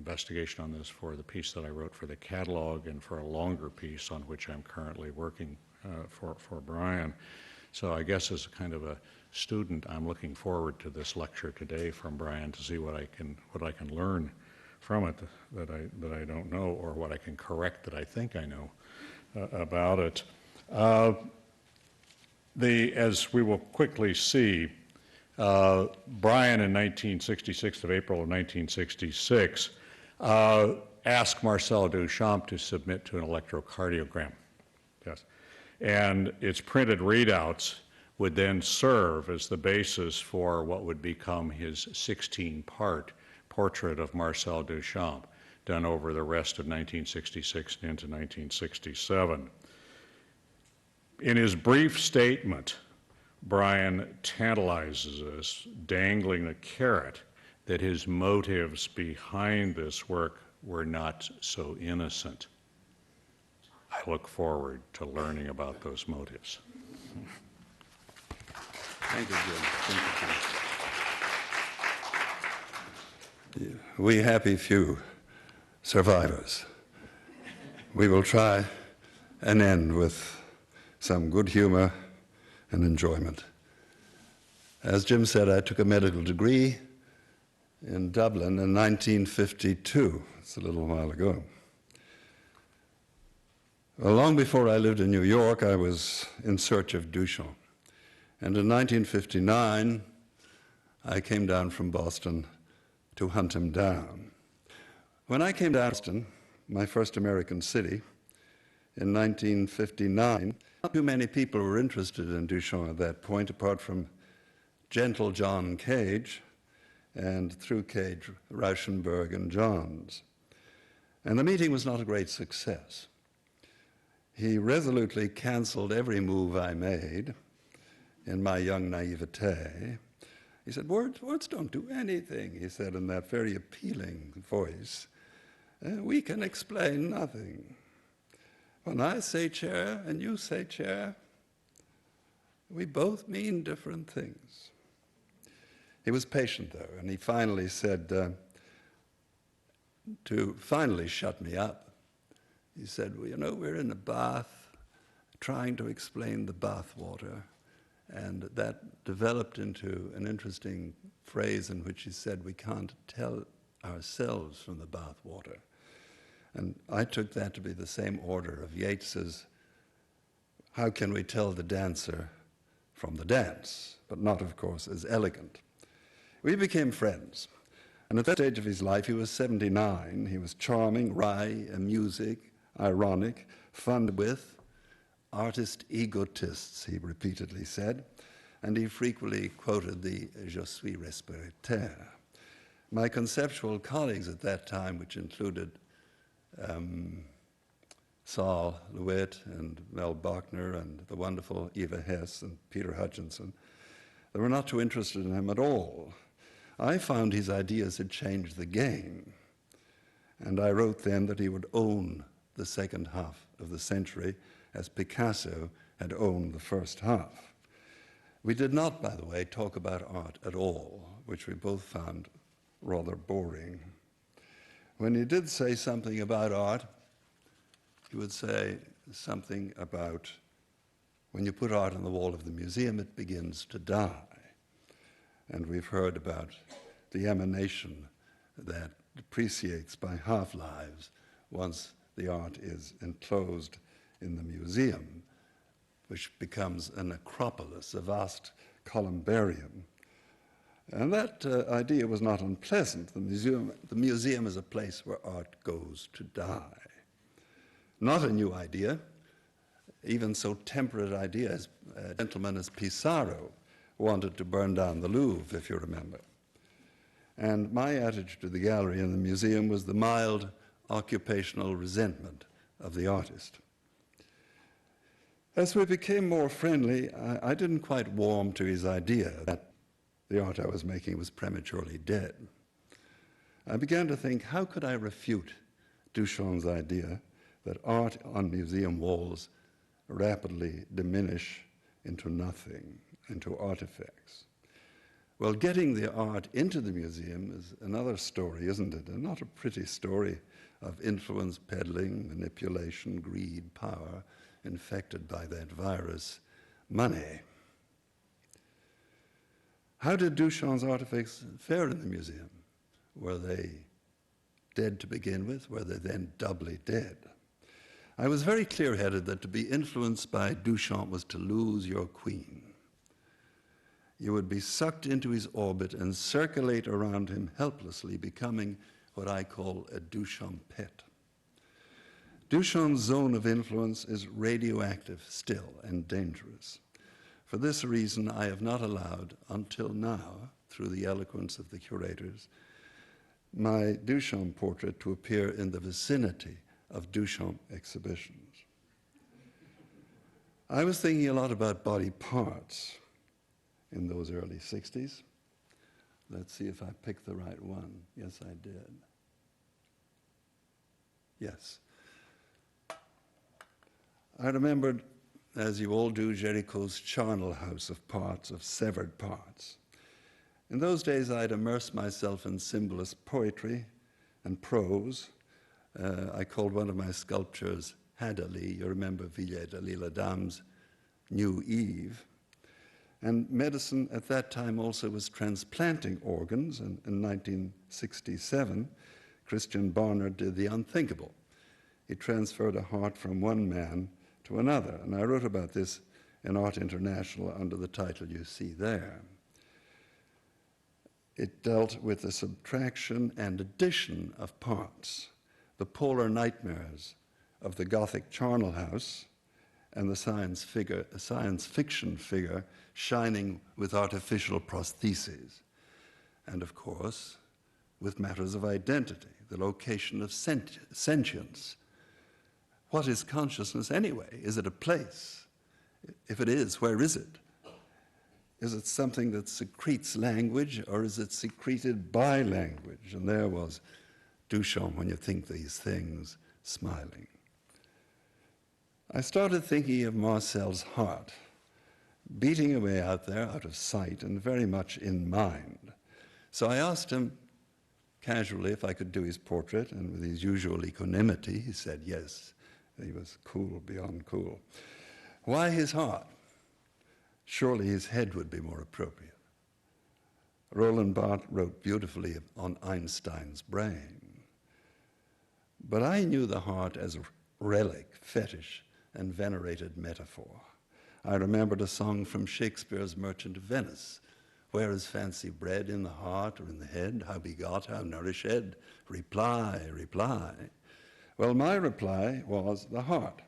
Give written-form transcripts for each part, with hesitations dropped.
investigation on this for the piece that I wrote for the catalog and for a longer piece on which I'm currently working for Brian. So I guess as a kind of a student, I'm looking forward to this lecture today from Brian to see what I can learn from it that I don't know, or what I can correct that I think I know about it. As we will quickly see, Brian in 1966, of April of 1966, asked Marcel Duchamp to submit to an electrocardiogram. Yes. And its printed readouts would then serve as the basis for what would become his 16-part portrait of Marcel Duchamp, done over the rest of 1966 and into 1967. In his brief statement, Brian tantalizes us, dangling the carrot that his motives behind this work were not so innocent. I look forward to learning about those motives. Thank you, Jim. Thank you, Jim. We happy few survivors. We will try and end with some good humor and enjoyment. As Jim said, I took a medical degree in Dublin in 1952. It's a little while ago. Well, long before I lived in New York, I was in search of Duchamp. And in 1959, I came down from Boston to hunt him down. When I came to Boston, my first American city, in 1959, not too many people were interested in Duchamp at that point, apart from gentle John Cage, and through Cage, Rauschenberg and Johns. And the meeting was not a great success. He resolutely canceled every move I made in my young naivete. He said, words don't do anything, he said in that very appealing voice. We can explain nothing. When I say chair and you say chair, we both mean different things. He was patient, though, and he finally said, to finally shut me up, he said, well, you know, we're in a bath trying to explain the bath water. And that developed into an interesting phrase in which he said, we can't tell ourselves from the bath water. And I took that to be the same order of Yeats's, how can we tell the dancer from the dance, but not, of course, as elegant. We became friends. And at that stage of his life, he was 79. He was charming, wry, amusing, ironic, fun with, artist egotists, he repeatedly said, and he frequently quoted the Je suis respirateur. My conceptual colleagues at that time, which included Saul Lewitt and Mel Bachner and the wonderful Eva Hess and Peter Hutchinson, they were not too interested in him at all. I found his ideas had changed the game, and I wrote then that he would own the second half of the century as Picasso had owned the first half. We did not, by the way, talk about art at all, which we both found rather boring. When he did say something about art, he would say something about when you put art on the wall of the museum, it begins to die. And we've heard about the emanation that depreciates by half-lives once the art is enclosed in the museum, which becomes a necropolis, a vast columbarium. And that idea was not unpleasant. The museum is a place where art goes to die. Not a new idea, even so temperate idea as a gentleman as Pissarro wanted to burn down the Louvre, if you remember. And my attitude to the gallery and the museum was the mild occupational resentment of the artist. As we became more friendly, I didn't quite warm to his idea that the art I was making was prematurely dead. I began to think, how could I refute Duchamp's idea that art on museum walls rapidly diminish into nothing, into artifacts? Well, getting the art into the museum is another story, isn't it? And not a pretty story of influence peddling, manipulation, greed, power, infected by that virus, money. How did Duchamp's artifacts fare in the museum? Were they dead to begin with? Were they then doubly dead? I was very clear-headed that to be influenced by Duchamp was to lose your queen. You would be sucked into his orbit and circulate around him helplessly, becoming what I call a Duchamp pet. Duchamp's zone of influence is radioactive still and dangerous. For this reason, I have not allowed, until now, through the eloquence of the curators, my Duchamp portrait to appear in the vicinity of Duchamp exhibitions. I was thinking a lot about body parts in those early 60s. Let's see if I picked the right one. Yes, I did. Yes. I remembered, as you all do, Géricault's charnel house of parts, of severed parts. In those days, I'd immersed myself in symbolist poetry and prose. I called one of my sculptures Hadali. You remember Villiers de l'Isle Adam's New Eve. And medicine at that time also was transplanting organs. And in 1967, Christian Barnard did the unthinkable. He transferred a heart from one man to another. And I wrote about this in Art International under the title you see there. It dealt with the subtraction and addition of parts, the polar nightmares of the Gothic charnel house and the science fiction figure shining with artificial prostheses. And of course, with matters of identity, the location of sentience. What is consciousness anyway? Is it a place? If it is, where is it? Is it something that secretes language, or is it secreted by language? And there was Duchamp, when you think these things, smiling. I started thinking of Marcel's heart, beating away out there, out of sight, and very much in mind. So I asked him casually if I could do his portrait, and with his usual equanimity, he said yes. He was cool beyond cool. Why his heart? Surely his head would be more appropriate. Roland Barthes wrote beautifully on Einstein's brain. But I knew the heart as a relic, fetish, and venerated metaphor. I remembered a song from Shakespeare's Merchant of Venice. Where is fancy bred, in the heart or in the head? How begot, how nourished? Reply, reply. Well, my reply was the heart,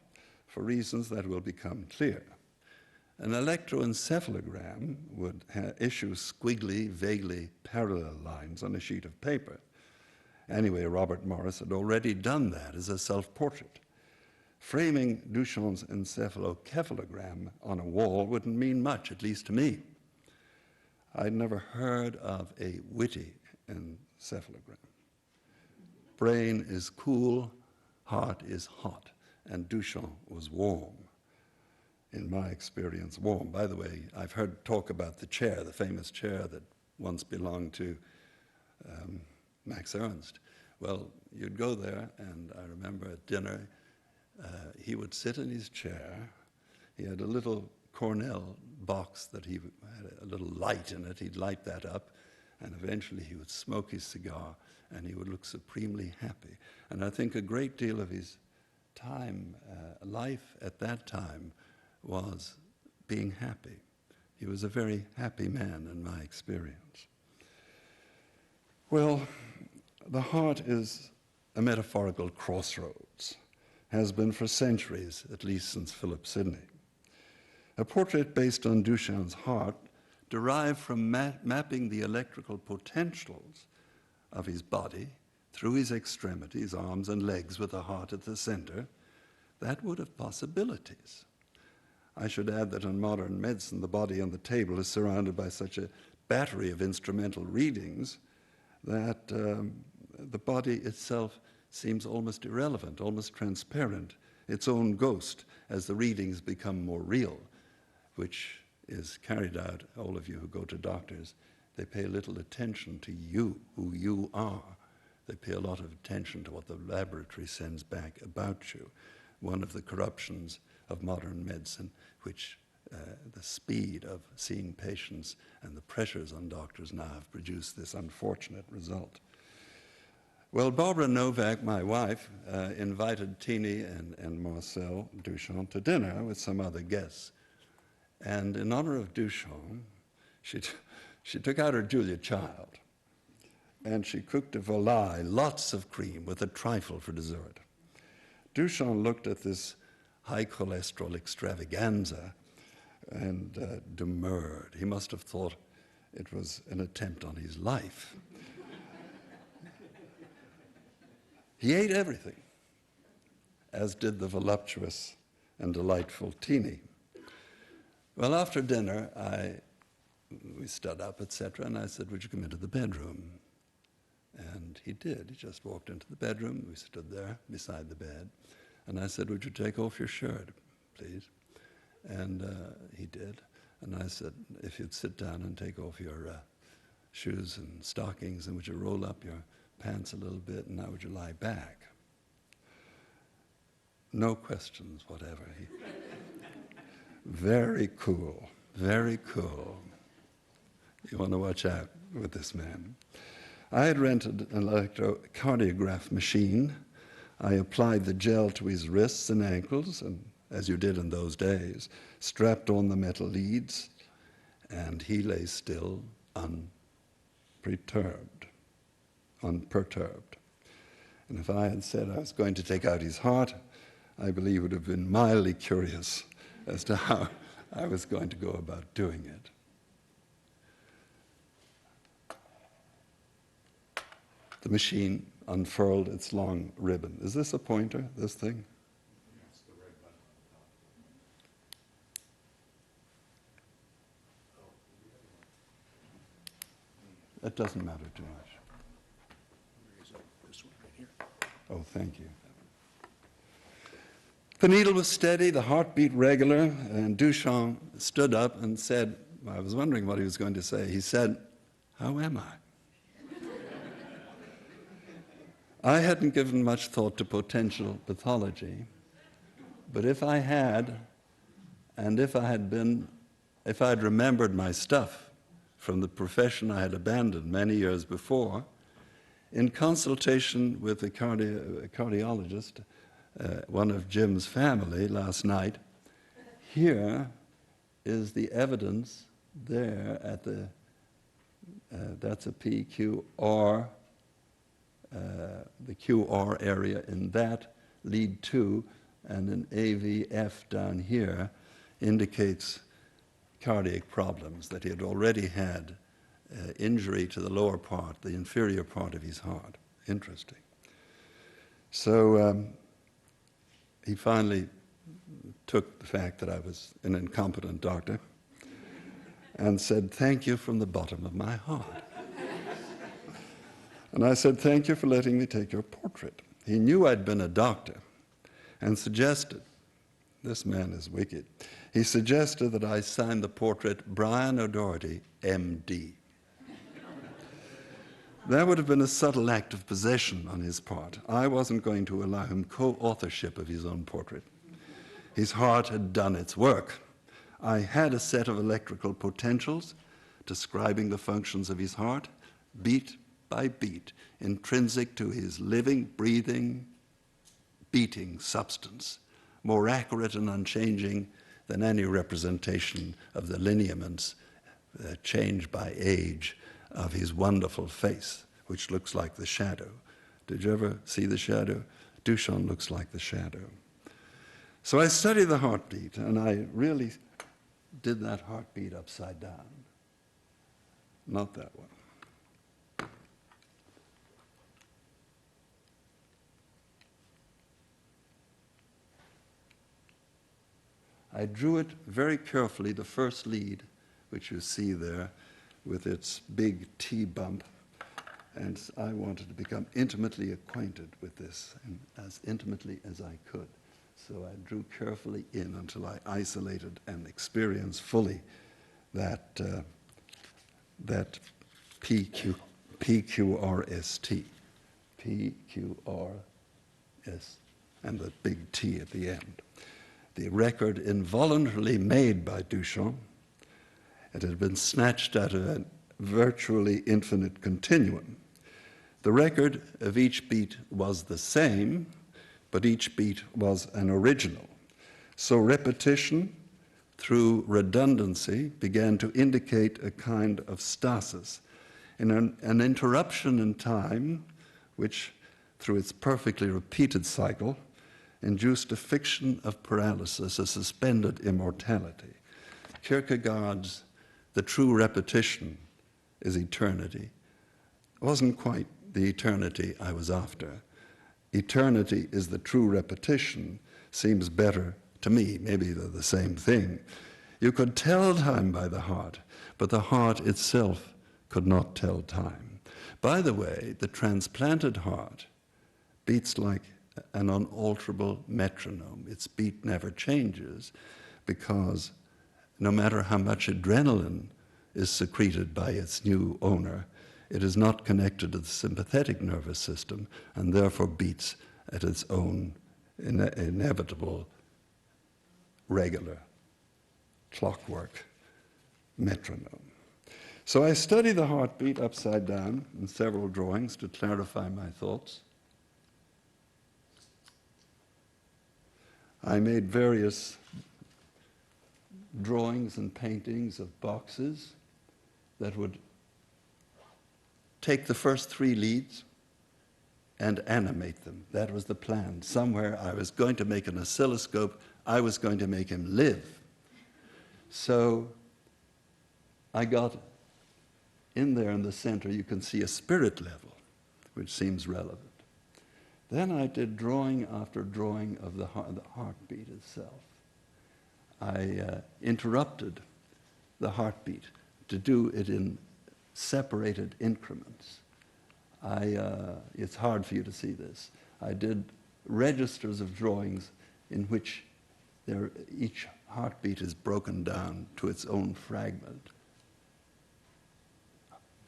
for reasons that will become clear. An electroencephalogram would issue squiggly, vaguely parallel lines on a sheet of paper. Anyway, Robert Morris had already done that as a self-portrait. Framing Duchamp's encephalocephalogram on a wall wouldn't mean much, at least to me. I'd never heard of a witty encephalogram. Brain is cool, heart is hot, and Duchamp was warm. In my experience, warm. By the way, I've heard talk about the chair, the famous chair that once belonged to Max Ernst. Well, you'd go there, and I remember at dinner, he would sit in his chair. He had a little Cornell box that he had a little light in it. He'd light that up, and eventually he would smoke his cigar, and he would look supremely happy. And I think a great deal of his time, life at that time, was being happy. He was a very happy man in my experience. Well, the heart is a metaphorical crossroads, has been for centuries, at least since Philip Sidney. A portrait based on Duchamp's heart, derived from mapping the electrical potentials of his body through his extremities, arms and legs with the heart at the center, that would have possibilities. I should add that in modern medicine, the body on the table is surrounded by such a battery of instrumental readings that the body itself seems almost irrelevant, almost transparent, its own ghost, as the readings become more real, which is carried out, all of you who go to doctors They pay little attention to you, who you are. They pay a lot of attention to what the laboratory sends back about you. One of the corruptions of modern medicine, which the speed of seeing patients and the pressures on doctors now have produced this unfortunate result. Well, Barbara Novak, my wife, invited Teeny and Marcel Duchamp to dinner with some other guests. And in honor of Duchamp, she took out her Julia Child, and she cooked a volaille, lots of cream, with a trifle for dessert. Duchamp looked at this high cholesterol extravaganza and demurred. He must have thought it was an attempt on his life. He ate everything, as did the voluptuous and delightful Teeny. Well, after dinner, we stood up, etc., and I said, would you come into the bedroom? And he did. He just walked into the bedroom. We stood there beside the bed. And I said, would you take off your shirt, please? And he did. And I said, if you'd sit down and take off your shoes and stockings, and would you roll up your pants a little bit, and now would you lie back? No questions whatever. Very cool, very cool. You want to watch out with this man. I had rented an electrocardiograph machine. I applied the gel to his wrists and ankles, and as you did in those days, strapped on the metal leads, and he lay still, unperturbed. And if I had said I was going to take out his heart, I believe he would have been mildly curious as to how I was going to go about doing it. The machine unfurled its long ribbon. Is this a pointer, this thing? That's the red button on It doesn't matter too much. This one right here. Oh, thank you. The needle was steady, the heartbeat regular, and Duchamp stood up and said, I was wondering what he was going to say. He said, how am I? I hadn't given much thought to potential pathology, but if I had, and if I had remembered my stuff from the profession I had abandoned many years before, in consultation with a cardiologist, one of Jim's family last night, here is the evidence there at the, that's a PQR, the QR area in that lead 2, and an AVF down here indicates cardiac problems, that he had already had injury to the lower part, the inferior part of his heart. Interesting. So he finally took the fact that I was an incompetent doctor and said, thank you from the bottom of my heart. And I said, thank you for letting me take your portrait. He knew I'd been a doctor and suggested, this man is wicked, he suggested that I sign the portrait Brian O'Doherty, MD. That would have been a subtle act of possession on his part. I wasn't going to allow him co-authorship of his own portrait. His heart had done its work. I had a set of electrical potentials describing the functions of his heart, beat by beat, intrinsic to his living, breathing, beating substance, more accurate and unchanging than any representation of the lineaments changed by age of his wonderful face, which looks like the shadow. Did you ever see the shadow? Duchamp looks like the shadow. So I studied the heartbeat, and I really did that heartbeat upside down. Not that one. I drew it very carefully, the first lead, which you see there, with its big T bump, and I wanted to become intimately acquainted with this, and as intimately as I could. So I drew carefully in until I isolated and experienced fully that PQRST. PQRS, and the big T at the end. The record involuntarily made by Duchamp. It had been snatched out of a virtually infinite continuum. The record of each beat was the same, but each beat was an original. So repetition through redundancy began to indicate a kind of stasis, in an interruption in time which, through its perfectly repeated cycle, induced a fiction of paralysis, a suspended immortality. Kierkegaard's "the true repetition is eternity" wasn't quite the eternity I was after. Eternity is the true repetition seems better to me. Maybe they're the same thing. You could tell time by the heart, but the heart itself could not tell time. By the way, the transplanted heart beats like an unalterable metronome. Its beat never changes because no matter how much adrenaline is secreted by its new owner, it is not connected to the sympathetic nervous system and therefore beats at its own inevitable, regular, clockwork metronome. So I study the heartbeat upside down in several drawings to clarify my thoughts. I made various drawings and paintings of boxes that would take the first three leads and animate them. That was the plan. Somewhere I was going to make an oscilloscope. I was going to make him live. So I got in there in the center, you can see a spirit level, which seems relevant. Then I did drawing after drawing of the heartbeat itself. I interrupted the heartbeat to do it in separated increments. It's hard for you to see this. I did registers of drawings in which each heartbeat is broken down to its own fragment.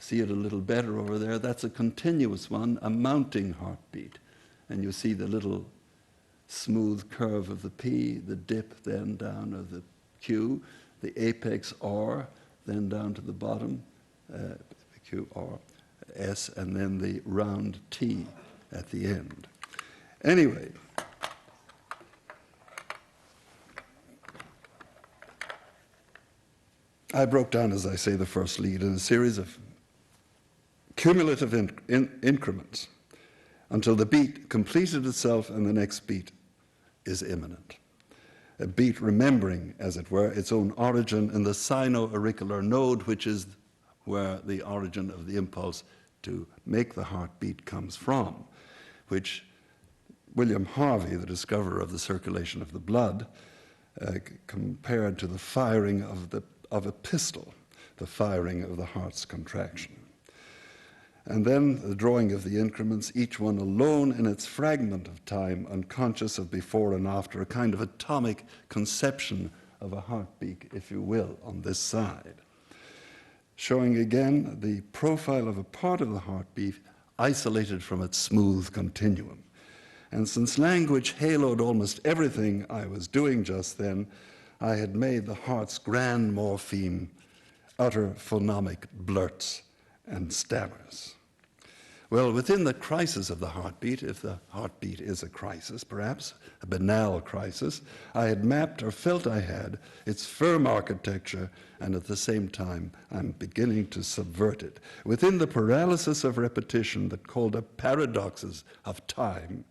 See it a little better over there? That's a continuous one, a mounting heartbeat. And you see the little smooth curve of the P, the dip then down of the Q, the apex R, then down to the bottom, Q, R, S, and then the round T at the end. Anyway, I broke down, as I say, the first lead in a series of cumulative increments until the beat completed itself and the next beat is imminent. A beat remembering, as it were, its own origin in the sino-auricular node, which is where the origin of the impulse to make the heartbeat comes from, which William Harvey, the discoverer of the circulation of the blood, compared to the firing of a pistol, the firing of the heart's contraction. And then the drawing of the increments, each one alone in its fragment of time, unconscious of before and after, a kind of atomic conception of a heartbeat, if you will, on this side. Showing again the profile of a part of the heartbeat isolated from its smooth continuum. And since language haloed almost everything I was doing just then, I had made the heart's grand morpheme utter phonomic blurts and stammers. Well, within the crisis of the heartbeat, if the heartbeat is a crisis, perhaps a banal crisis, I had mapped or felt I had its firm architecture, and at the same time, I'm beginning to subvert it. Within the paralysis of repetition that called up paradoxes of time,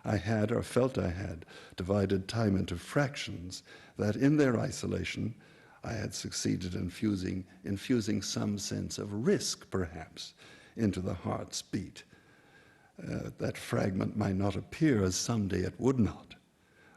I had, or felt I had, divided time into fractions that in their isolation I had succeeded in infusing some sense of risk, perhaps, into the heart's beat. That fragment might not appear as someday it would not.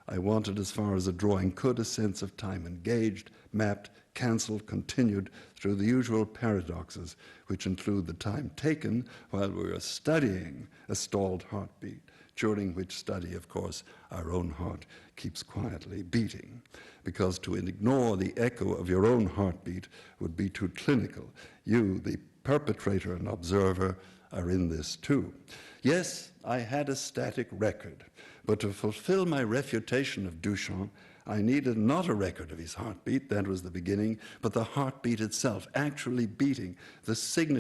I wanted, as far as a drawing could, a sense of time engaged, mapped, cancelled, continued through the usual paradoxes, which include the time taken while we were studying a stalled heartbeat, during which study, of course, our own heart keeps quietly beating, because to ignore the echo of your own heartbeat would be too clinical. You, the perpetrator and observer are in this too. Yes, I had a static record, but to fulfill my refutation of Duchamp, I needed not a record of his heartbeat, that was the beginning, but the heartbeat itself, actually beating, the signature